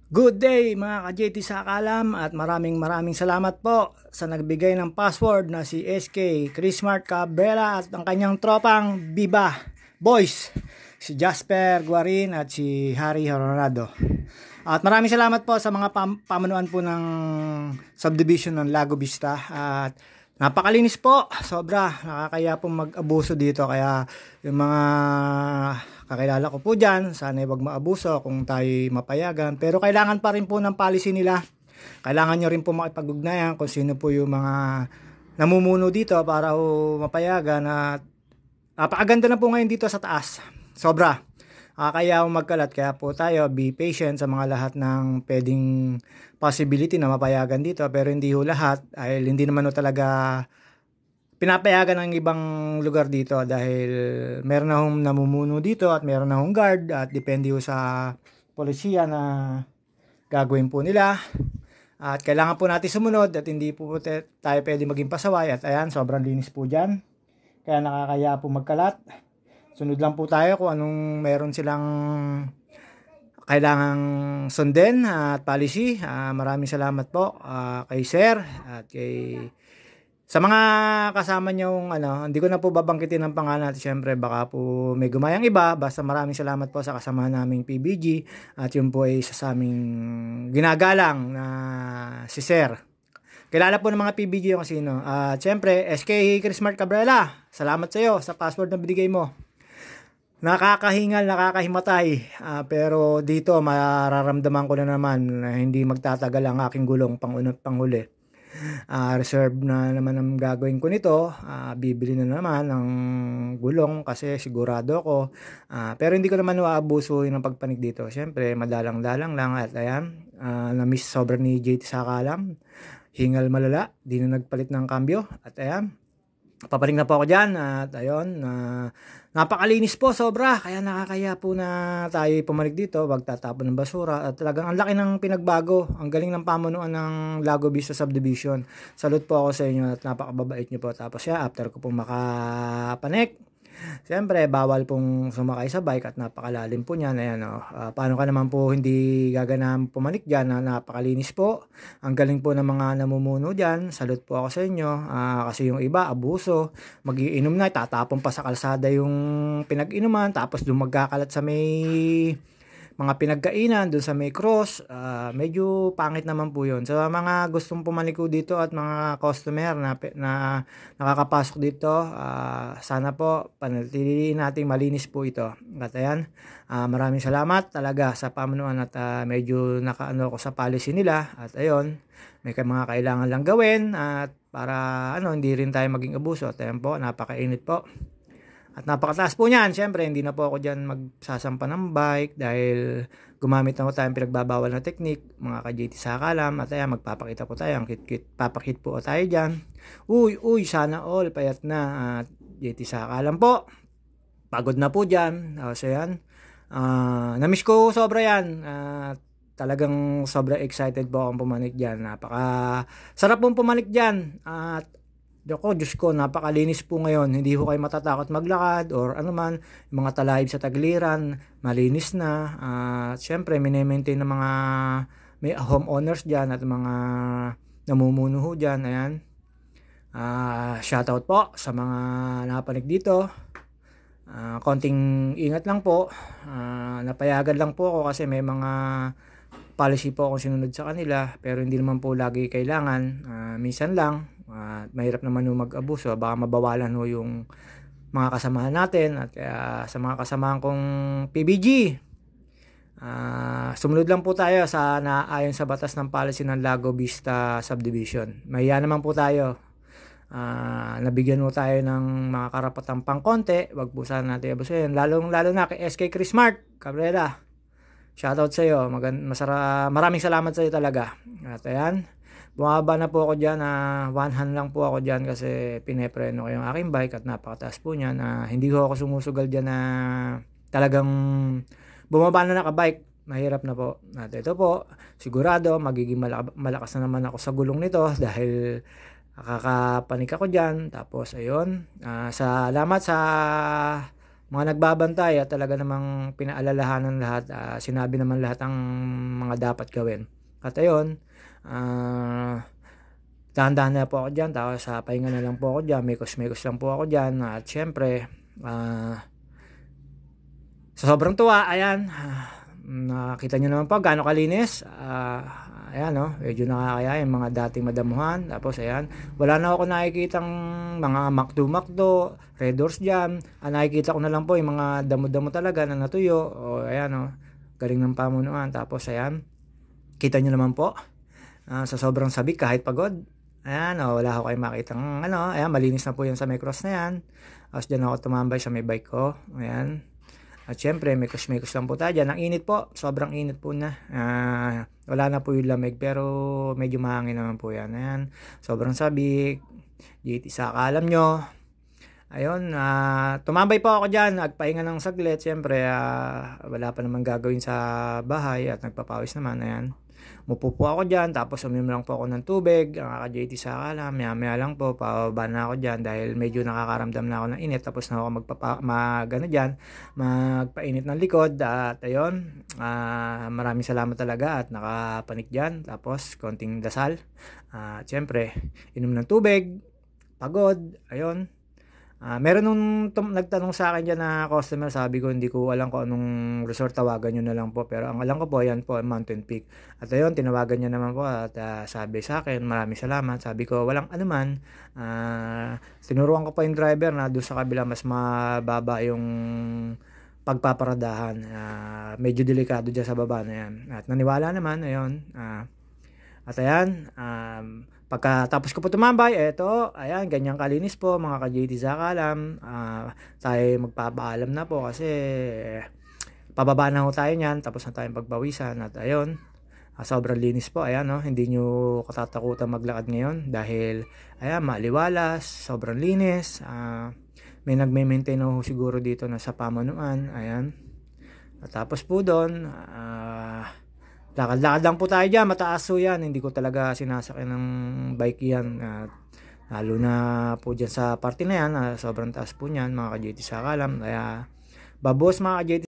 Good day mga ka-JT sa Akalam at maraming salamat po sa nagbigay ng password na si SK Chrismart Cabrera at ang kanyang tropang Viva Boys, si Jasper Guarin at si Harry Horonado. At maraming salamat po sa mga pamanuan po ng subdivision ng Lago Vista at napakalinis po, sobra, nakakaya po mag-abuso dito kaya yung mga kakilala ko po dyan, sana wag maabuso kung tayo mapayagan, pero kailangan pa rin po ng policy nila, kailangan nyo rin po makipag-ugnayan kung sino po yung mga namumuno dito para po mapayagan at napakaganda na po ngayon dito sa taas, sobra. Kaya magkalat, kaya po tayo be patient sa mga lahat ng pwedeng possibility na mapayagan dito, pero hindi ho lahat dahil hindi naman ho talaga pinapayagan ng ibang lugar dito dahil meron na hong namumuno dito at meron na hong guard at depende ho sa polisiya na gagawin po nila at kailangan po natin sumunod at hindi po tayo pwede maging pasaway at ayan, sobrang linis po dyan kaya nakakaya po magkalat. Sunod lang po tayo kung anong meron silang kailangang sundin at policy. Maraming salamat po kay Sir at kay sa mga kasama niyong hindi ko na po babangkitin ng pangalan at syempre baka po may gumayang iba. Basta maraming salamat po sa kasama naming PBG at yun po ay sa aming ginagalang na si Sir. Kilala po ng mga PBG yung kasino. At syempre SK Chrismart Cabrera, salamat sa iyo sa password na binigay mo. Nakakahingal, nakakahimatay, pero dito mararamdaman ko na naman na hindi magtatagal ang aking gulong panghuli. Reserve na naman ang gagawin ko nito, bibili na naman ng gulong kasi sigurado ako, pero hindi ko naman aabusuhin ng pagpanik dito. Siyempre madalang-dalang lang at ayan, na-miss sobra ni JT sa Akalam, hingal malala, di na nagpalit ng kambyo at ayan. Papaling na po ako dyan at ayun, napakalinis po sobra kaya nakakaya po na tayo pumalik dito, wag tatapon ng basura at talagang ang laki ng pinagbago, ang galing ng pamunuan ng Lago Vista Subdivision. Salute po ako sa inyo at napakababait nyo po. Tapos after ko po makapanik, siyempre bawal pong sumakay sa bike at napakalalim po niyan. Ayan, paano ka naman po hindi gaganang pumanik dyan, napakalinis po, ang galing po ng mga namumuno dyan. Salute po ako sa inyo, kasi yung iba abuso, magiinom na tatapon pa sa kalsada yung pinag-inuman tapos doon magkakalat sa may mga pinagkainan doon sa may cross. Medyo pangit naman po yun. Sa mga gustong pumaliko dito at mga customer na nakakapasok dito, sana po panatilihin natin malinis po ito. At ayan, maraming salamat talaga sa pamunuan at medyo nakaano ko sa policy nila. At ayun, may mga kailangan lang gawin at para hindi rin tayo maging abuso. At ayan po, napakainit po. At napakataas po niyan. Siyempre, hindi na po ako dyan magsasampa ng bike dahil gumamit na po tayong pinagbabawal na technique, mga ka-JT sa Akalam. At ayan, magpapakita po tayo. Ang kit-kit, papakit po tayo dyan. Uy, sana all, payat na. At JT sa Akalam po. Pagod na po dyan. So yan. Namiss ko sobra yan. Talagang sobra excited po akong pumanik dyan. Sarap pong pumanik dyan. At Diyos ko, napakalinis po ngayon. Hindi ko kayo matatakot maglakad or anuman. Yung mga talahib sa tagiliran, malinis na. Siyempre, mini-maintain ng mga may homeowners dyan at mga namumuno ho dyan. Ayan. Shoutout po sa mga napanig dito. Konting ingat lang po. Napayagan lang po ako kasi may mga policy po akong sinunod sa kanila, pero hindi naman po lagi kailangan. Minsan lang. Mahirap naman mag-abuso, baka mabawalan yung mga kasamahan natin. At kaya sa mga kasamahan kong PBG, sumunod lang po tayo sa naayon sa batas ng policy ng Lago Vista Subdivision. Mahiya naman po tayo, nabigyan mo tayo ng mga karapatang pangkonti, wag po sana natin abusuhin, lalo na kay SK Chrismart Cabrera. Shoutout sa iyo, maraming salamat sa iyo talaga. At ayan, bumaba na po ako dyan, one hand lang po ako dyan kasi pinepreno ko yung aking bike at napakataas po niya na hindi ko ako sumusugal dyan na talagang bumaba na nakabike. Mahirap na po. At ito po, sigurado magiging malakas na naman ako sa gulong nito dahil nakakapanik ako dyan. Tapos ayun, salamat sa mga nagbabantay at talaga namang pinaalalahanan lahat, sinabi naman lahat ang mga dapat gawin. At ayun, dahan-dahan na po ako dyan, tapos sa pahinga na lang po ako dyan, mikos-mikos lang po ako dyan. At syempre, sa sobrang tuwa, ayan, nakita nyo naman po gaano kalinis. Ayan, no, medyo nakakaya yung mga dating madamuhan. Tapos ayan, wala na ako nakikitang mga makdo-makdo, Red Doors dyan. Nakikita ko na lang po yung mga damo-damo talaga na natuyo. O ayan, no, galing ng pamunuan. Tapos ayan, kita nyo naman po, sa sobrang sabik kahit pagod, ayan, wala ako kayo makitang ayan, malinis na po yan sa may cross na yan. Tapos dyan ako tumambay sa may bike ko, ayan. At syempre, mikos-mikos lang po tayo dyan. Ang init po, sobrang init po na. Wala na po yung lamig, pero medyo mahangin naman po yan. Ayan, sobrang sabik. GT Saka, alam nyo. Ayun, tumambay po ako dyan. Nagpahinga ng saglit. Syempre, wala pa naman gagawin sa bahay at nagpapawis naman. Ayan. Mupo po ako dyan, tapos uminom lang po ako ng tubig. Ang kaka-JT Saka lang, maya lang po, pababa na ako dyan dahil medyo nakakaramdam na ako ng init. Tapos na ako magpainit ng likod. At ayun, maraming salamat talaga at nakapanik dyan. Tapos konting dasal. Siyempre, inom ng tubig, pagod, ayun. Meron nung nagtanong sa akin dyan na customer, sabi ko hindi ko alam kung anong resort, tawagan nyo na lang po. Pero ang alam ko po, yan po, Mountain Peak. At ayun, tinawagan niya naman po at sabi sa akin, maraming salamat. Sabi ko, walang anuman. Tinuruan ko pa yung driver na doon sa kabila mas mababa yung pagpaparadahan. Medyo delikado dyan sa baba na yan. At naniwala naman, ayun. At ayan, pagkatapos ko po tumambay, eto, ayan, ganyan kalinis po mga ka-JT Saka alam. Tayo magpapaalam na po kasi pababa na ho tayo niyan, tapos na tayong pagbawisan. At ayun, sobrang linis po, ayan, no? Hindi nyo katatakutan maglakad ngayon dahil ayan, maliwalas, sobrang linis. May nagme-maintain ho siguro dito na sa pamanuan, ayan. At tapos po doon, lakad-lakad lang po tayo dyan, mataas po yan, hindi ko talaga sinasakyan ng bike yan. Lalo na po dyan sa parte na yan, sobrang taas po niyan mga ka-JT Saka alam. Kaya babos mga ka-JT